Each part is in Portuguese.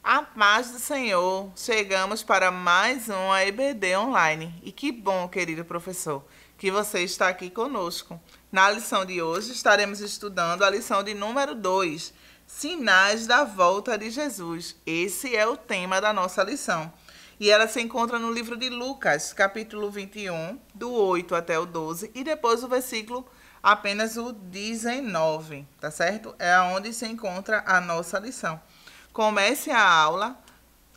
A paz do Senhor, chegamos para mais uma EBD online. E que bom, querido professor, que você está aqui conosco. Na lição de hoje, estaremos estudando a lição de número 2, Sinais da Volta de Jesus. Esse é o tema da nossa lição. E ela se encontra no livro de Lucas, capítulo 21, do 8 até o 12, e depois o versículo apenas o 19, tá certo? É onde se encontra a nossa lição. Comece a aula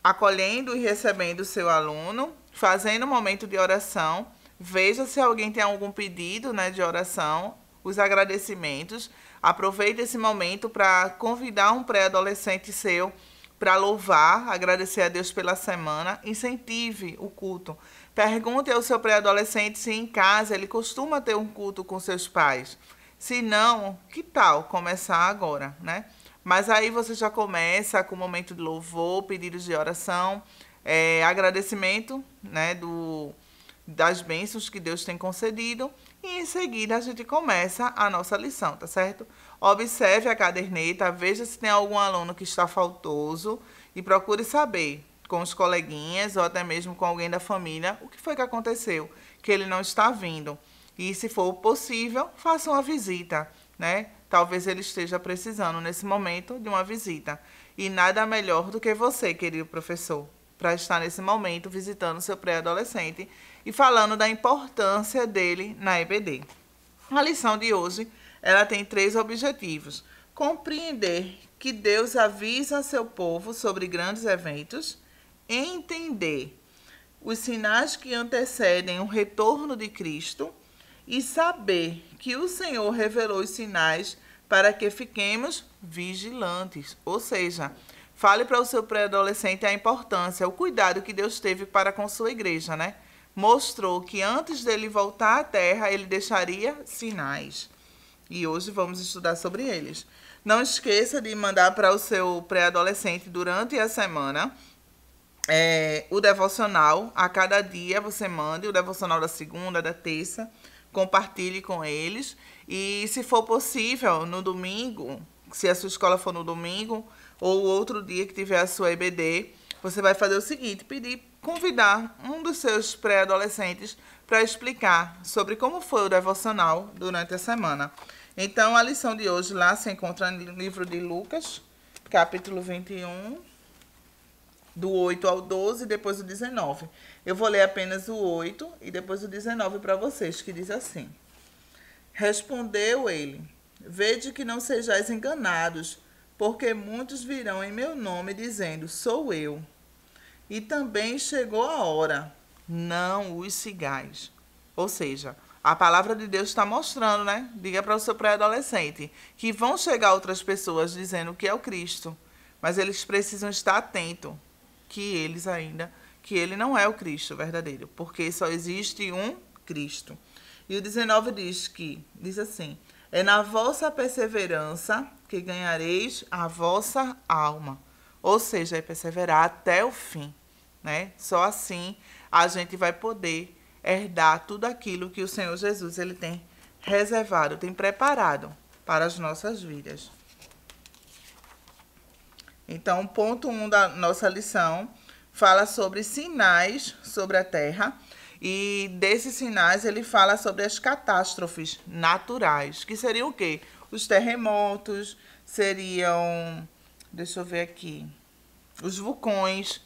acolhendo e recebendo o seu aluno, fazendo um momento de oração. Veja se alguém tem algum pedido, né, de oração, os agradecimentos. Aproveite esse momento para convidar um pré-adolescente seu para louvar, agradecer a Deus pela semana. Incentive o culto. Pergunte ao seu pré-adolescente se em casa ele costuma ter um culto com seus pais. Se não, que tal começar agora, né? Mas aí você já começa com o momento de louvor, pedidos de oração, agradecimento, né, das bênçãos que Deus tem concedido. E em seguida a gente começa a nossa lição, tá certo? Observe a caderneta, veja se tem algum aluno que está faltoso e procure saber com os coleguinhas ou até mesmo com alguém da família o que foi que aconteceu, que ele não está vindo. E se for possível, faça uma visita, né? Talvez ele esteja precisando nesse momento de uma visita. E nada melhor do que você, querido professor, para estar nesse momento visitando seu pré-adolescente e falando da importância dele na EBD. A lição de hoje, ela tem 3 objetivos. Compreender que Deus avisa seu povo sobre grandes eventos, entender os sinais que antecedem o retorno de Cristo e saber que o Senhor revelou os sinais para que fiquemos vigilantes. Ou seja, fale para o seu pré-adolescente a importância, o cuidado que Deus teve para com sua igreja, né? Mostrou que antes dele voltar à terra, ele deixaria sinais. E hoje vamos estudar sobre eles. Não esqueça de mandar para o seu pré-adolescente durante a semana o devocional. A cada dia você mande o devocional da segunda, da terça. Compartilhe com eles. E se for possível, no domingo, se a sua escola for no domingo, ou outro dia que tiver a sua EBD, você vai fazer o seguinte, convidar um dos seus pré-adolescentes para explicar sobre como foi o devocional durante a semana. Então, a lição de hoje lá se encontra no livro de Lucas, capítulo 21, do 8 ao 12 e depois o 19. Eu vou ler apenas o 8 e depois o 19 para vocês, que diz assim. Respondeu ele, vede que não sejais enganados, porque muitos virão em meu nome dizendo, sou eu. E também chegou a hora, não os sigais. Ou seja, a palavra de Deus está mostrando, né? Diga para o seu pré-adolescente que vão chegar outras pessoas dizendo que é o Cristo, mas eles precisam estar atentos que ele não é o Cristo verdadeiro, porque só existe um Cristo. E o 19 diz assim, é na vossa perseverança que ganhareis a vossa alma. Ou seja, é perseverar até o fim, né? Só assim a gente vai poder herdar tudo aquilo que o Senhor Jesus ele tem reservado, tem preparado para as nossas vidas. Então, ponto 1 da nossa lição fala sobre sinais sobre a terra. E desses sinais ele fala sobre as catástrofes naturais, que seriam o quê? Os terremotos, seriam, deixa eu ver aqui, os vulcões,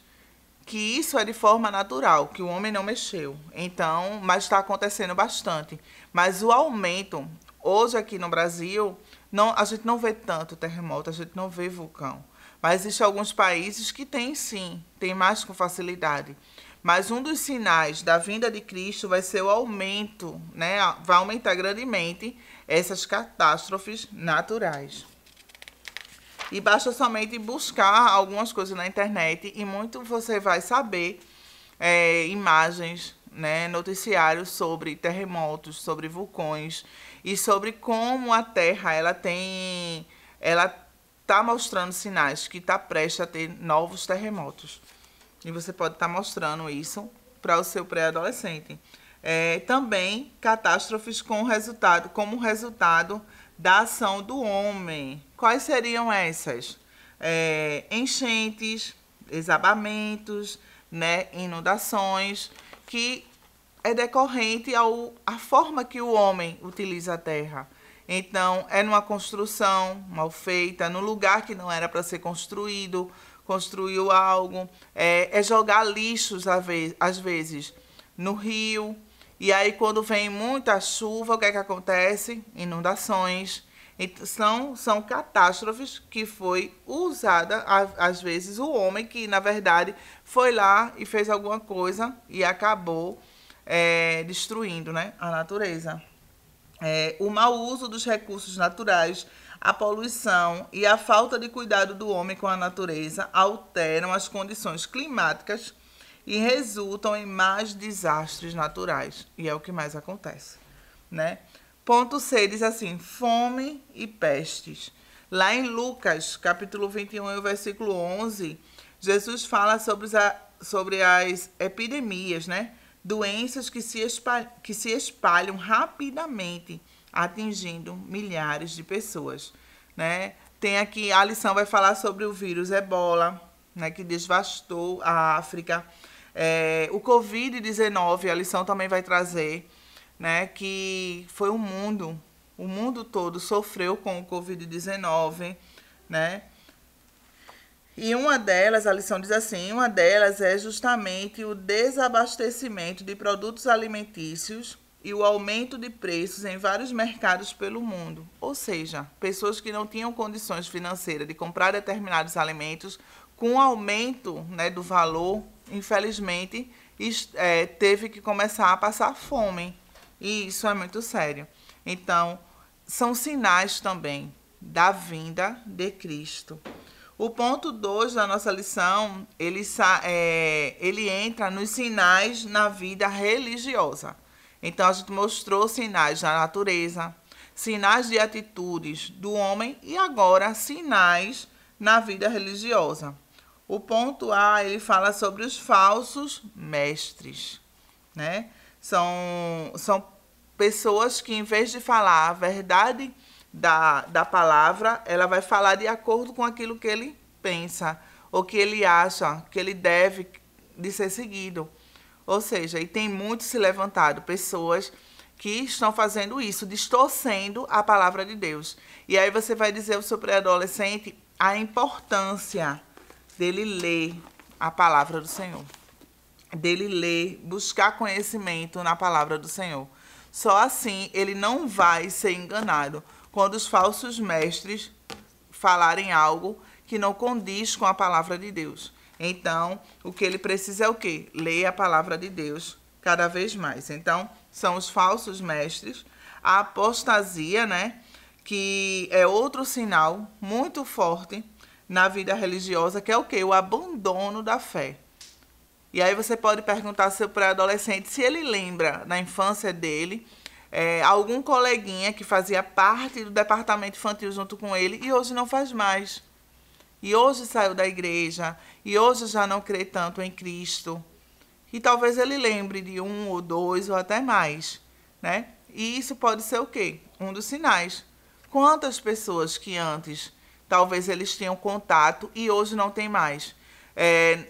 que isso é de forma natural, que o homem não mexeu. Então, mas está acontecendo bastante. Mas o aumento, hoje aqui no Brasil, a gente não vê tanto terremoto, a gente não vê vulcão. Mas existem alguns países que têm sim, tem mais com facilidade. Mas um dos sinais da vinda de Cristo vai ser o aumento, né? Vai aumentar grandemente essas catástrofes naturais. E basta somente buscar algumas coisas na internet e muito você vai saber imagens, né, noticiários sobre terremotos, sobre vulcões e sobre como a Terra ela está mostrando sinais que está prestes a ter novos terremotos. E você pode estar mostrando isso para o seu pré-adolescente. Também catástrofes como resultado da ação do homem. Quais seriam essas? Enchentes, desabamentos, né, inundações, que é decorrente à forma que o homem utiliza a terra. Então, é numa construção mal feita, num lugar que não era para ser construído, construiu algo, é jogar lixos às vezes no rio, e aí quando vem muita chuva, o que é que acontece? Inundações. Então, são catástrofes que foi usada, às vezes, o homem que, na verdade, foi lá e fez alguma coisa e acabou destruindo, né, a natureza. O mau uso dos recursos naturais, a poluição e a falta de cuidado do homem com a natureza alteram as condições climáticas e resultam em mais desastres naturais. E é o que mais acontece, né? Ponto C diz assim, fome e pestes. Lá em Lucas, capítulo 21, versículo 11, Jesus fala sobre as epidemias, né? Doenças que se espalham rapidamente, atingindo milhares de pessoas, né? Tem aqui, a lição vai falar sobre o vírus Ebola, né, que devastou a África. O Covid-19, a lição também vai trazer, né, que foi o mundo todo sofreu com o Covid-19, né? E uma delas, a lição diz assim, uma delas é justamente o desabastecimento de produtos alimentícios e o aumento de preços em vários mercados pelo mundo. Ou seja, pessoas que não tinham condições financeiras de comprar determinados alimentos, com o aumento, né, do valor, infelizmente, teve que começar a passar fome. E isso é muito sério. Então, são sinais também da vinda de Cristo. O ponto 2 da nossa lição, ele entra nos sinais na vida religiosa. Então, a gente mostrou sinais da natureza, sinais de atitudes do homem e agora sinais na vida religiosa. O ponto A, ele fala sobre os falsos mestres, né? São pessoas que, em vez de falar a verdade da palavra, ela vai falar de acordo com aquilo que ele pensa, ou que ele acha que ele deve de ser seguido. Ou seja, e tem muito se levantado pessoas que estão fazendo isso, distorcendo a palavra de Deus. E aí você vai dizer ao seu pré-adolescente a importância dele ler a palavra do Senhor, dele ler, buscar conhecimento na palavra do Senhor. Só assim ele não vai ser enganado quando os falsos mestres falarem algo que não condiz com a palavra de Deus. Então, o que ele precisa é o quê? Ler a palavra de Deus cada vez mais. Então, são os falsos mestres, a apostasia, né? Que é outro sinal muito forte na vida religiosa, que é o quê? O abandono da fé. E aí você pode perguntar ao seu pré-adolescente se ele lembra na infância dele algum coleguinha que fazia parte do departamento infantil junto com ele e hoje não faz mais. E hoje saiu da igreja, e hoje já não crê tanto em Cristo. E talvez ele lembre de 1 ou 2 ou até mais, né? E isso pode ser o quê? Um dos sinais. Quantas pessoas que antes talvez eles tinham contato e hoje não tem mais.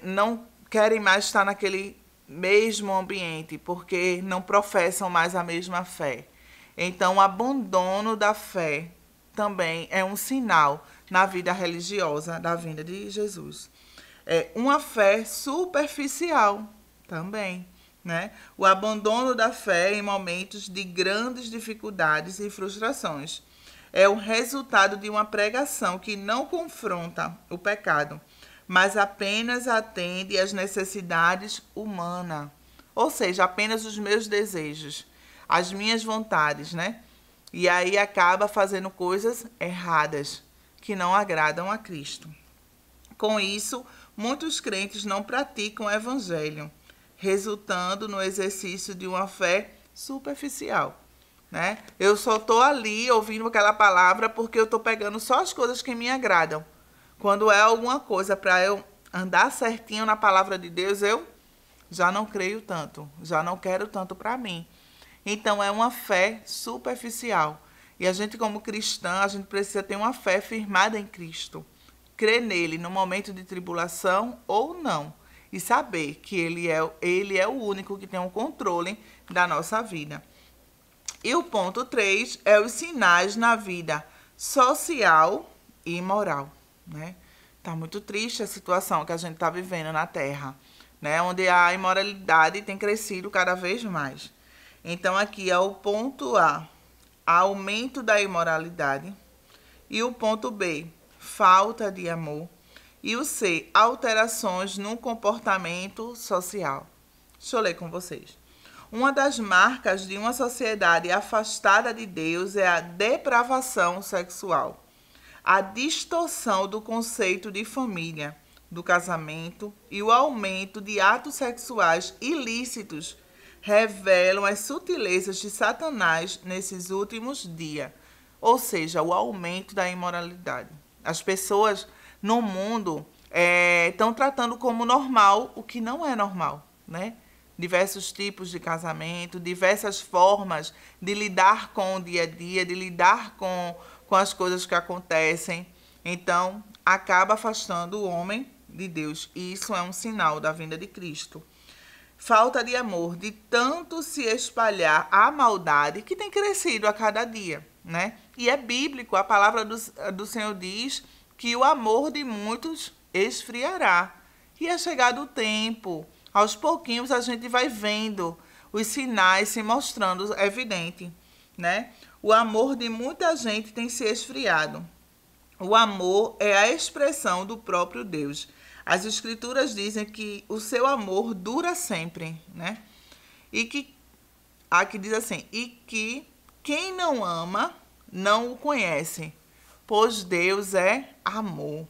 Não querem mais estar naquele mesmo ambiente, porque não professam mais a mesma fé. Então, o abandono da fé também é um sinal na vida religiosa da vinda de Jesus. Uma fé superficial também, né? O abandono da fé em momentos de grandes dificuldades e frustrações. É o resultado de uma pregação que não confronta o pecado, mas apenas atende às necessidades humanas. Ou seja, apenas os meus desejos, as minhas vontades, né? E aí acaba fazendo coisas erradas, que não agradam a Cristo. Com isso, muitos crentes não praticam o evangelho, resultando no exercício de uma fé superficial, né? Eu só estou ali ouvindo aquela palavra porque eu estou pegando só as coisas que me agradam. Quando é alguma coisa para eu andar certinho na palavra de Deus, eu já não creio tanto, já não quero tanto para mim. Então, é uma fé superficial. E a gente, como cristã, a gente precisa ter uma fé firmada em Cristo. crer nele no momento de tribulação ou não. E saber que ele é o único que tem o controle da nossa vida. E o ponto 3 é os sinais na vida social e moral, né? Tá muito triste a situação que a gente está vivendo na Terra, né? Onde a imoralidade tem crescido cada vez mais. Então, aqui é o ponto A, aumento da imoralidade. E o ponto B, falta de amor. E o C, alterações no comportamento social. Deixa eu ler com vocês. Uma das marcas de uma sociedade afastada de Deus é a depravação sexual, a distorção do conceito de família, do casamento e o aumento de atos sexuais ilícitos revelam as sutilezas de Satanás nesses últimos dias, ou seja, o aumento da imoralidade. As pessoas no mundo estão tratando como normal o que não é normal, né? Diversos tipos de casamento, diversas formas de lidar com o dia a dia, de lidar com as coisas que acontecem. Então, acaba afastando o homem de Deus. E isso é um sinal da vinda de Cristo. Falta de amor, de tanto se espalhar a maldade que tem crescido a cada dia, né? E é bíblico, a palavra do Senhor diz que o amor de muitos esfriará. E é chegado o tempo. Aos pouquinhos a gente vai vendo os sinais se mostrando evidente, né? O amor de muita gente tem se esfriado. O amor é a expressão do próprio Deus. As escrituras dizem que o seu amor dura sempre, né? E que aqui diz assim, e que quem não ama não o conhece, pois Deus é amor.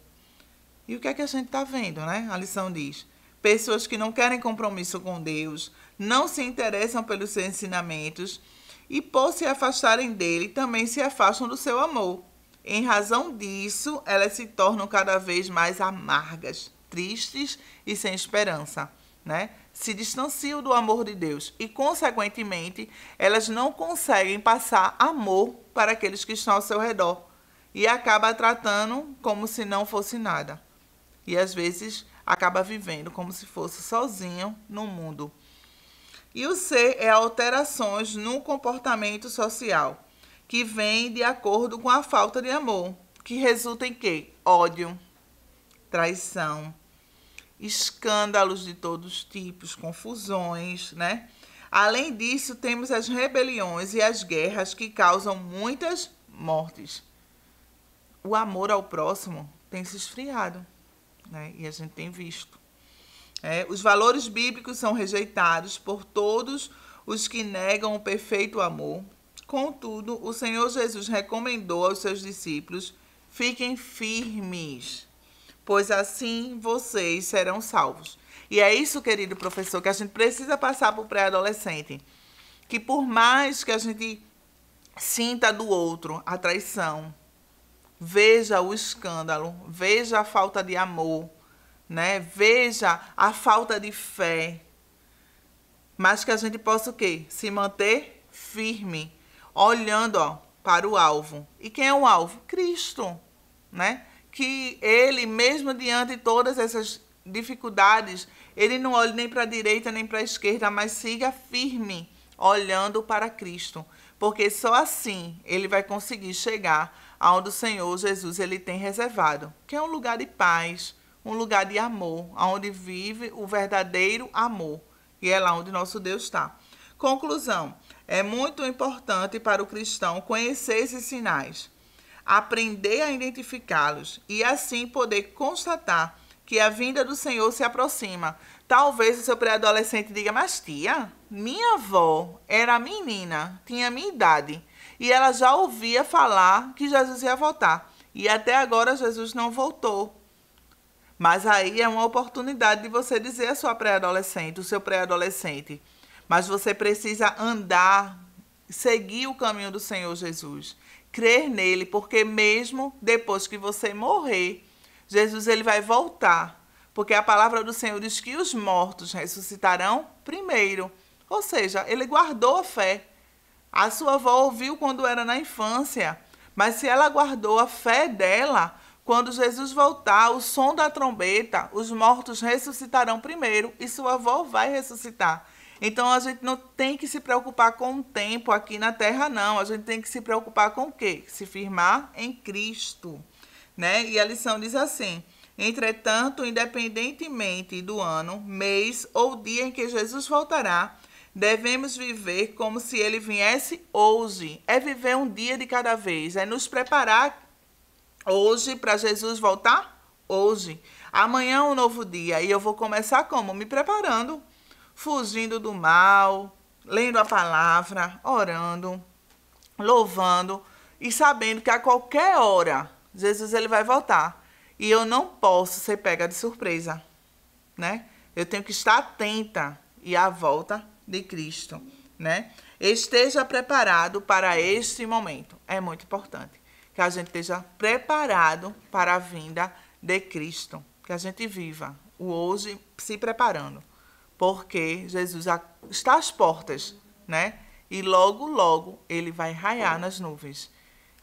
E o que é que a gente está vendo, né? A lição diz: pessoas que não querem compromisso com Deus, não se interessam pelos seus ensinamentos e, por se afastarem dele, também se afastam do seu amor. Em razão disso, elas se tornam cada vez mais amargas, tristes e sem esperança, né? Se distanciam do amor de Deus e, consequentemente, elas não conseguem passar amor para aqueles que estão ao seu redor e acaba tratando como se não fosse nada. E, às vezes, acaba vivendo como se fosse sozinho no mundo. E o C é alterações no comportamento social, que vem de acordo com a falta de amor, que resulta em quê? Ódio, traição, escândalos de todos os tipos, confusões, né? Além disso, temos as rebeliões e as guerras que causam muitas mortes. O amor ao próximo tem se esfriado, né? E a gente tem visto. Os valores bíblicos são rejeitados por todos os que negam o perfeito amor. Contudo, o Senhor Jesus recomendou aos seus discípulos: fiquem firmes, pois assim vocês serão salvos. E é isso, querido professor, que a gente precisa passar para o pré-adolescente. Que por mais que a gente sinta do outro a traição, veja o escândalo, veja a falta de amor, né? Veja a falta de fé, mas que a gente possa o quê? Se manter firme, olhando para o alvo. E quem é o alvo? Cristo, né? Que ele, mesmo diante de todas essas dificuldades, ele não olhe nem para a direita nem para a esquerda, mas siga firme, olhando para Cristo, porque só assim ele vai conseguir chegar aonde o Senhor Jesus ele tem reservado, que é um lugar de paz, um lugar de amor, onde vive o verdadeiro amor, e é lá onde nosso Deus está. Conclusão: é muito importante para o cristão conhecer esses sinais, aprender a identificá-los e assim poder constatar que a vinda do Senhor se aproxima. Talvez o seu pré-adolescente diga: mas tia, minha avó era menina, tinha minha idade, e ela já ouvia falar que Jesus ia voltar, e até agora Jesus não voltou. Mas aí é uma oportunidade de você dizer à sua pré-adolescente, o seu pré-adolescente: mas você precisa andar, seguir o caminho do Senhor Jesus, crer nele, porque mesmo depois que você morrer, Jesus ele vai voltar, porque a palavra do Senhor diz que os mortos ressuscitarão primeiro. Ou seja, ele guardou a fé. A sua avó ouviu quando era na infância, mas se ela guardou a fé dela, Quando Jesus voltar, o som da trombeta, os mortos ressuscitarão primeiro e sua avó vai ressuscitar. Então, a gente não tem que se preocupar com o tempo aqui na Terra, não. A gente tem que se preocupar com o quê? Se firmar em Cristo, né? E a lição diz assim: entretanto, independentemente do ano, mês ou dia em que Jesus voltará, devemos viver como se ele viesse hoje. É viver um dia de cada vez, é nos preparar hoje para Jesus voltar hoje. Amanhã é um novo dia e eu vou começar como? Me preparando, fugindo do mal, lendo a palavra, orando, louvando e sabendo que a qualquer hora Jesus ele vai voltar. E eu não posso ser pega de surpresa, né? Eu tenho que estar atenta e à volta de Cristo, né? Esteja preparado para este momento. É muito importante que a gente esteja preparado para a vinda de Cristo, que a gente viva o hoje se preparando, porque Jesus está às portas, né? E logo, logo ele vai raiar nas nuvens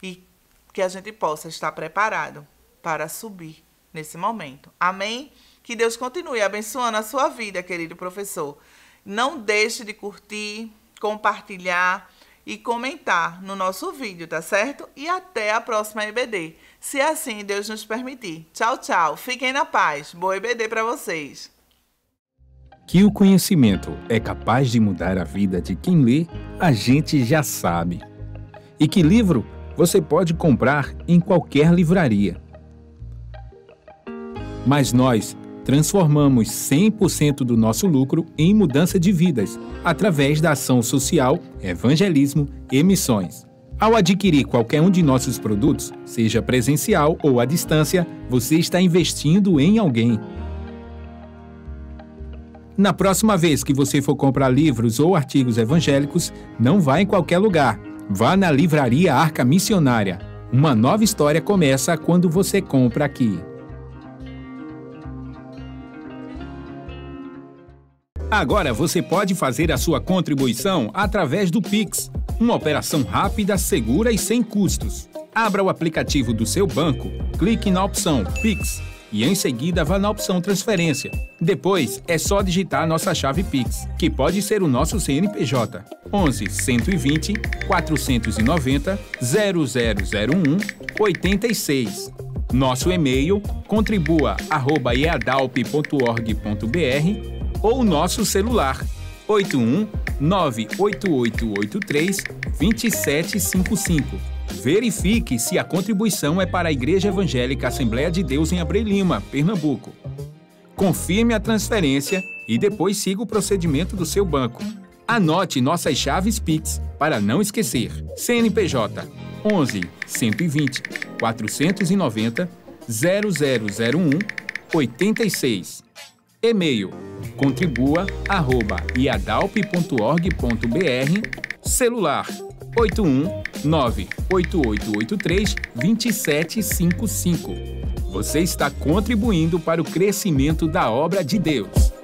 e que a gente possa estar preparado para subir nesse momento. Amém? Que Deus continue abençoando a sua vida, querido professor. Não deixe de curtir, compartilhar e comentar no nosso vídeo, tá certo? E até a próxima EBD, se assim Deus nos permitir. Tchau, tchau. Fiquem na paz. Boa EBD para vocês. Que o conhecimento é capaz de mudar a vida de quem lê, a gente já sabe. E que livro você pode comprar em qualquer livraria. Mas nós transformamos 100% do nosso lucro em mudança de vidas, através da ação social, evangelismo e missões. Ao adquirir qualquer um de nossos produtos, seja presencial ou à distância, você está investindo em alguém. Na próxima vez que você for comprar livros ou artigos evangélicos, não vá em qualquer lugar. Vá na Livraria Arca Missionária. Uma nova história começa quando você compra aqui. Agora você pode fazer a sua contribuição através do Pix, uma operação rápida, segura e sem custos. Abra o aplicativo do seu banco, clique na opção Pix e em seguida vá na opção Transferência. Depois é só digitar a nossa chave Pix, que pode ser o nosso CNPJ 11 120 490 0001 86. Nosso e-mail contribua@eadalp.org.br ou nosso celular 81 98883 2755. Verifique se a contribuição é para a Igreja Evangélica Assembleia de Deus em Abreu Lima, Pernambuco. Confirme a transferência e depois siga o procedimento do seu banco. Anote nossas chaves Pix para não esquecer. CNPJ 11 120 490 0001 86. E-mail contribua@iadalp.org.br. Celular 81 98883 2755. Você está contribuindo para o crescimento da obra de Deus.